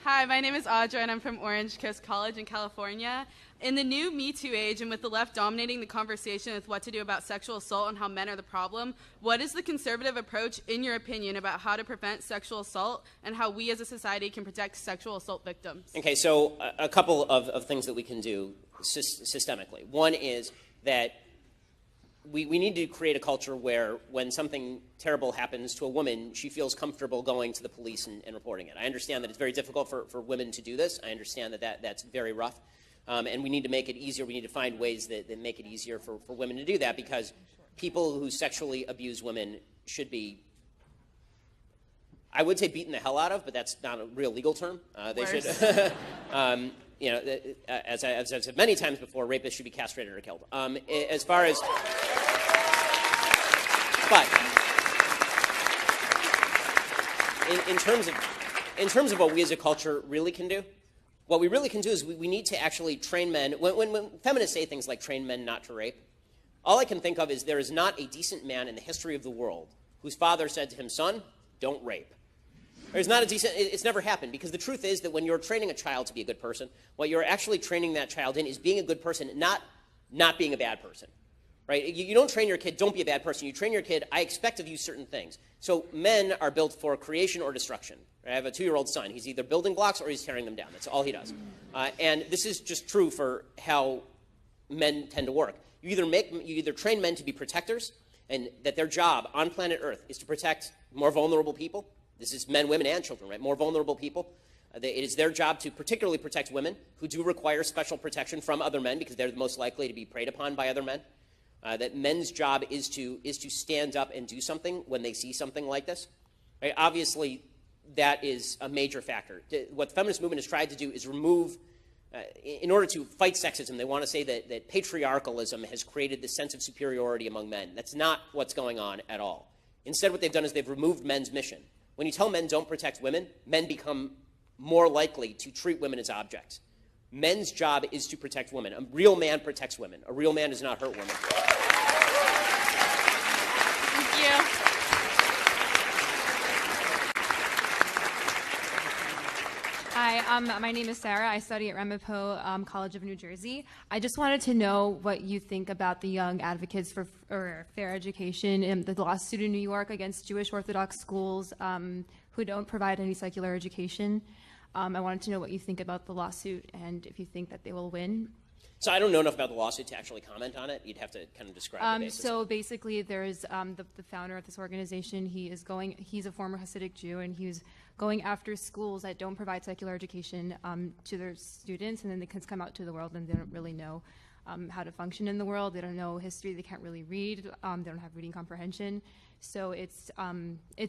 Hi, my name is Audra, and I'm from Orange Coast College in California. In the new Me Too age, and with the left dominating the conversation with what to do about sexual assault and how men are the problem, what is the conservative approach, in your opinion, about how to prevent sexual assault and how we as a society can protect sexual assault victims? Okay, so a couple of things that we can do systemically. One is that we need to create a culture where when something terrible happens to a woman, she feels comfortable going to the police and reporting it. I understand that it's very difficult for women to do this. I understand that's very rough. And we need to make it easier. We need to find ways that make it easier for women to do that, because people who sexually abuse women should be, I would say, beaten the hell out of, but that's not a real legal term. They should, as I've said many times before, rapists should be castrated or killed. As far as, but in terms of what we as a culture really can do, what we really can do is we need to actually train men. When feminists say things like train men not to rape, all I can think of is there is not a decent man in the history of the world whose father said to him, son, don't rape. There's not a decent, it's never happened, because the truth is that when you're training a child to be a good person, what you're actually training that child in is being a good person, not being a bad person. Right? You don't train your kid, don't be a bad person. You train your kid, I expect of you certain things. So men are built for creation or destruction. I have a 2-year-old son. He's either building blocks or he's tearing them down. That's all he does. And this is just true for how men tend to work. You either train men to be protectors, and that their job on planet Earth is to protect more vulnerable people. This is men, women, and children, right? More vulnerable people. It is their job to particularly protect women who do require special protection from other men because they're the most likely to be preyed upon by other men. That men's job is to stand up and do something when they see something like this. Right? Obviously, that is a major factor. What the feminist movement has tried to do is remove, in order to fight sexism, they want to say that patriarchalism has created this sense of superiority among men. That's not what's going on at all. Instead, what they've done is they've removed men's mission. When you tell men don't protect women, men become more likely to treat women as objects. Men's job is to protect women. A real man protects women. A real man does not hurt women. Thank you. Hi, my name is Sarah. I study at Ramapo College of New Jersey. I just wanted to know what you think about the Young Advocates for Fair Education and the lawsuit in New York against Jewish Orthodox schools who don't provide any secular education. I wanted to know what you think about the lawsuit and if you think that they will win. So I don't know enough about the lawsuit to actually comment on it. You'd have to kind of describe the basis. So basically, there's the founder of this organization. He's a former Hasidic Jew, and he's going after schools that don't provide secular education to their students, and then the kids come out to the world and they don't really know how to function in the world. They don't know history. They can't really read. They don't have reading comprehension. So it's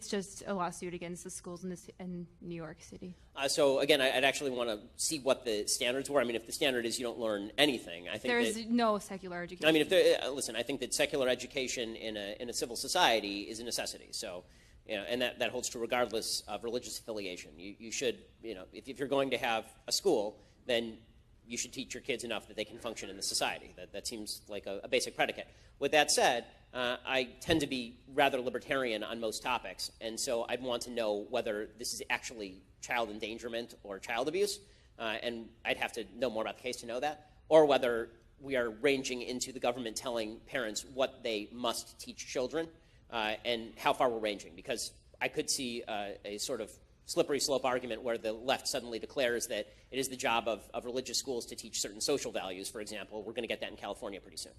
just a lawsuit against the schools in New York City. So again, I'd actually want to see what the standards were. I mean, if the standard is you don't learn anything, I think there's no secular education. I mean, listen, I think that secular education in a civil society is a necessity. So, and that holds true regardless of religious affiliation. You should, if you're going to have a school, then you should teach your kids enough that they can function in the society. That seems like a basic predicate. With that said, I tend to be rather libertarian on most topics, and so I'd want to know whether this is actually child endangerment or child abuse, and I'd have to know more about the case to know that, or whether we are ranging into the government telling parents what they must teach children, and how far we're ranging, because I could see a sort of slippery slope argument where the left suddenly declares that it is the job of religious schools to teach certain social values, for example. We're going to get that in California pretty soon.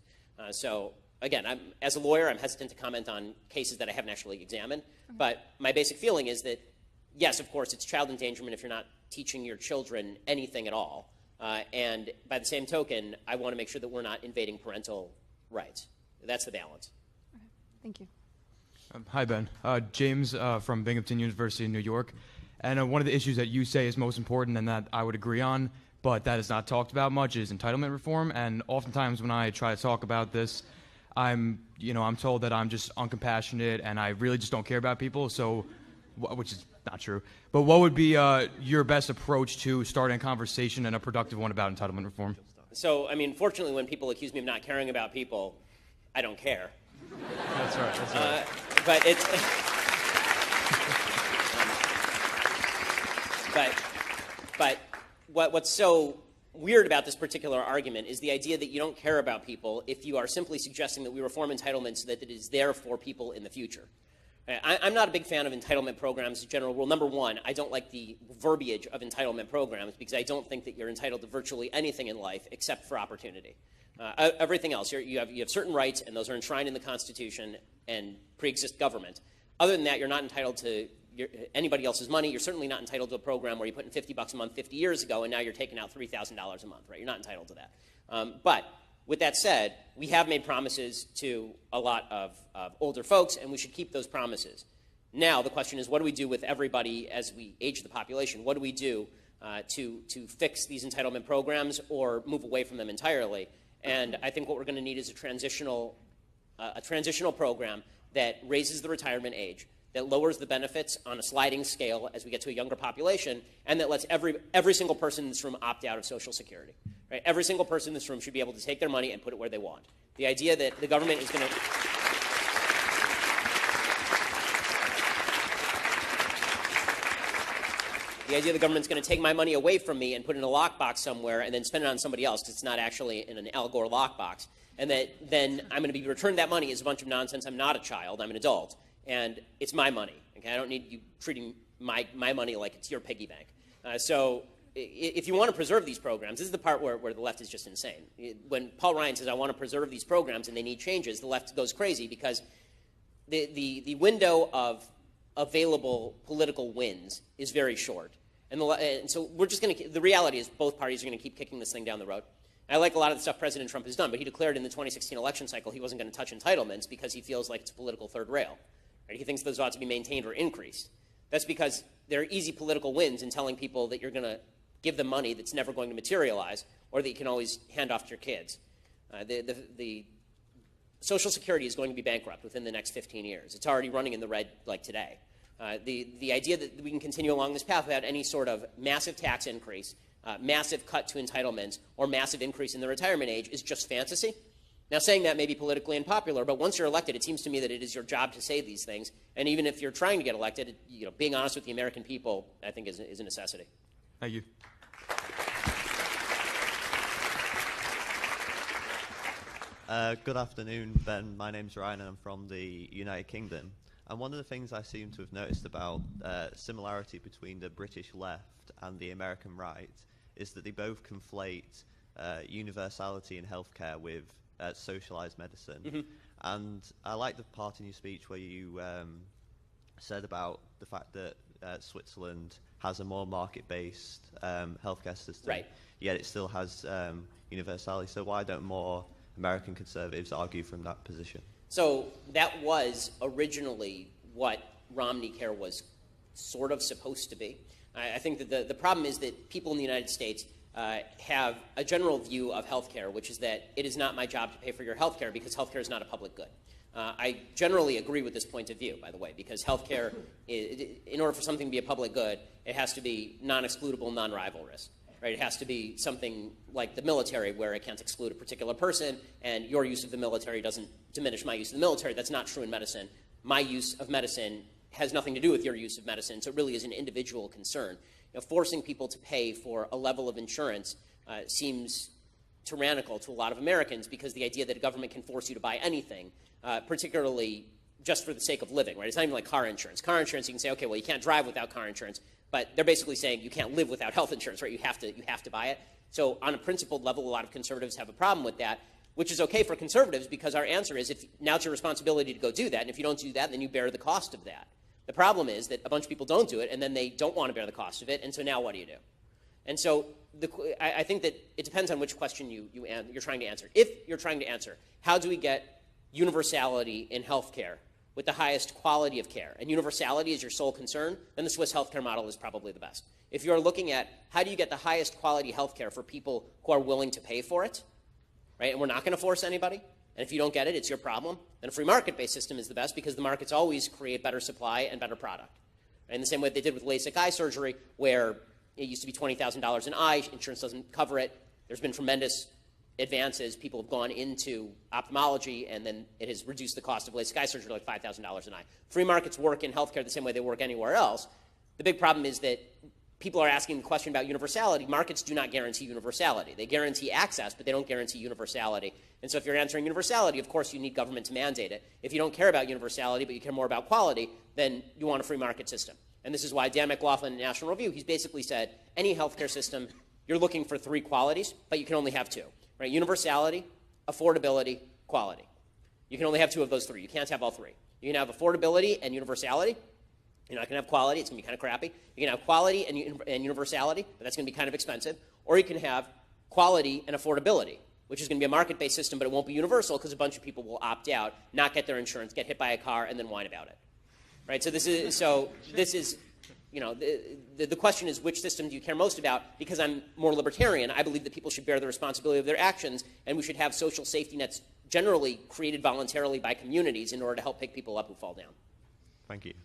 So again, as a lawyer, I'm hesitant to comment on cases that I haven't actually examined, but my basic feeling is that, yes, of course, it's child endangerment if you're not teaching your children anything at all. And by the same token, I want to make sure that we're not invading parental rights. That's the balance. Okay. Thank you. Hi, Ben. James from Binghamton University in New York. And one of the issues that you say is most important and that I would agree on, but that is not talked about much, is entitlement reform. And oftentimes when I try to talk about this, I'm told that I'm just uncompassionate and I really just don't care about people. So, which is not true. But what would be your best approach to starting a conversation and a productive one about entitlement reform? So, I mean, fortunately, when people accuse me of not caring about people, I don't care. That's right. But it's But what's so weird about this particular argument is the idea that you don't care about people if you are simply suggesting that we reform entitlements so that it is there for people in the future. I'm not a big fan of entitlement programs as a general rule. Number one, I don't like the verbiage of entitlement programs because I don't think that you're entitled to virtually anything in life except for opportunity. Everything else, you have certain rights, and those are enshrined in the Constitution and pre-exist government. Other than that, you're not entitled to anybody else's money. You're certainly not entitled to a program where you put in $50 a month 50 years ago, and now you're taking out $3,000 a month, right? You're not entitled to that. But with that said, we have made promises to a lot of older folks, and we should keep those promises. Now, the question is, what do we do with everybody as we age the population? What do we do to fix these entitlement programs or move away from them entirely? And I think what we're going to need is a transitional program that raises the retirement age, that lowers the benefits on a sliding scale as we get to a younger population, and that lets every single person in this room opt out of Social Security. Right? Every single person in this room should be able to take their money and put it where they want. The idea that the government is going to... The idea the government's going to take my money away from me and put it in a lockbox somewhere and then spend it on somebody else because it's not actually in an Al Gore lockbox, and that then I'm going to be returned that money is a bunch of nonsense. I'm not a child. I'm an adult, and it's my money. Okay? I don't need you treating my money like it's your piggy bank. So if you want to preserve these programs, this is the part where the left is just insane. When Paul Ryan says, I want to preserve these programs and they need changes, the left goes crazy because the window of available political wins is very short. And so we're just going to, the reality is both parties are going to keep kicking this thing down the road. And I like a lot of the stuff President Trump has done, but he declared in the 2016 election cycle he wasn't going to touch entitlements because he feels like it's a political third rail. Right? He thinks those ought to be maintained or increased. That's because there are easy political wins in telling people that you're going to give them money that's never going to materialize or that you can always hand off to your kids. The Social Security is going to be bankrupt within the next 15 years. It's already running in the red like today. The idea that we can continue along this path without any sort of massive tax increase, massive cut to entitlements, or massive increase in the retirement age is just fantasy. Now, saying that may be politically unpopular, but once you're elected, it seems to me that it is your job to say these things. And even if you're trying to get elected, being honest with the American people, I think, is a necessity. Thank you. Good afternoon, Ben. My name's Ryan, and I'm from the United Kingdom. And one of the things I seem to have noticed about similarity between the British left and the American right is that they both conflate universality in healthcare with socialized medicine. Mm-hmm. And I like the part in your speech where you said about the fact that Switzerland has a more market-based healthcare system, right, yet it still has universality. So why don't more American conservatives argue from that position? So that was originally what Romney Care was sort of supposed to be. I think that the problem is that people in the United States have a general view of healthcare, which is that it is not my job to pay for your healthcare because healthcare is not a public good. I generally agree with this point of view, by the way, because healthcare, in order for something to be a public good, it has to be non-excludable, non-rivalrous. Right? It has to be something like the military where it can't exclude a particular person, and your use of the military doesn't diminish my use of the military. That's not true in medicine. My use of medicine has nothing to do with your use of medicine, so it really is an individual concern. Forcing people to pay for a level of insurance seems tyrannical to a lot of Americans because the idea that a government can force you to buy anything, particularly just for the sake of living, right? It's not even like car insurance. Car insurance, you can say, okay, well, you can't drive without car insurance, but they're basically saying you can't live without health insurance, right? You have to buy it. So on a principled level, a lot of conservatives have a problem with that, which is okay for conservatives because our answer is now it's your responsibility to go do that, and if you don't do that, then you bear the cost of that. The problem is that a bunch of people don't do it, and then they don't want to bear the cost of it, and so now what do you do? And so I think that it depends on which question you're trying to answer. If you're trying to answer, how do we get universality in healthcare with the highest quality of care, and universality is your sole concern, then the Swiss healthcare model is probably the best. If you're looking at how do you get the highest quality healthcare for people who are willing to pay for it, right, and we're not going to force anybody, and if you don't get it, it's your problem, then a free market-based system is the best because the markets always create better supply and better product. In the same way they did with LASIK eye surgery, where it used to be $20,000 an eye, insurance doesn't cover it. There's been tremendous advances. People have gone into ophthalmology, and then it has reduced the cost of LASIK eye surgery to like $5,000 an eye. Free markets work in healthcare the same way they work anywhere else. The big problem is that people are asking the question about universality. Markets do not guarantee universality. They guarantee access, but they don't guarantee universality. And so if you're answering universality, of course you need government to mandate it. If you don't care about universality, but you care more about quality, then you want a free market system. And this is why Dan McLaughlin in National Review, he's basically said, any healthcare system, you're looking for 3 qualities, but you can only have 2. Right? Universality, affordability, quality. You can only have 2 of those 3. You can't have all 3. You can have affordability and universality. You're not going to have quality. It's going to be kind of crappy. You can have quality and universality, but that's going to be kind of expensive. Or you can have quality and affordability, which is going to be a market-based system, but it won't be universal because a bunch of people will opt out, not get their insurance, get hit by a car, and then whine about it. Right? So this is, you know, the question is, which system do you care most about? Because I'm more libertarian, I believe that people should bear the responsibility of their actions, and we should have social safety nets generally created voluntarily by communities in order to help pick people up who fall down. Thank you.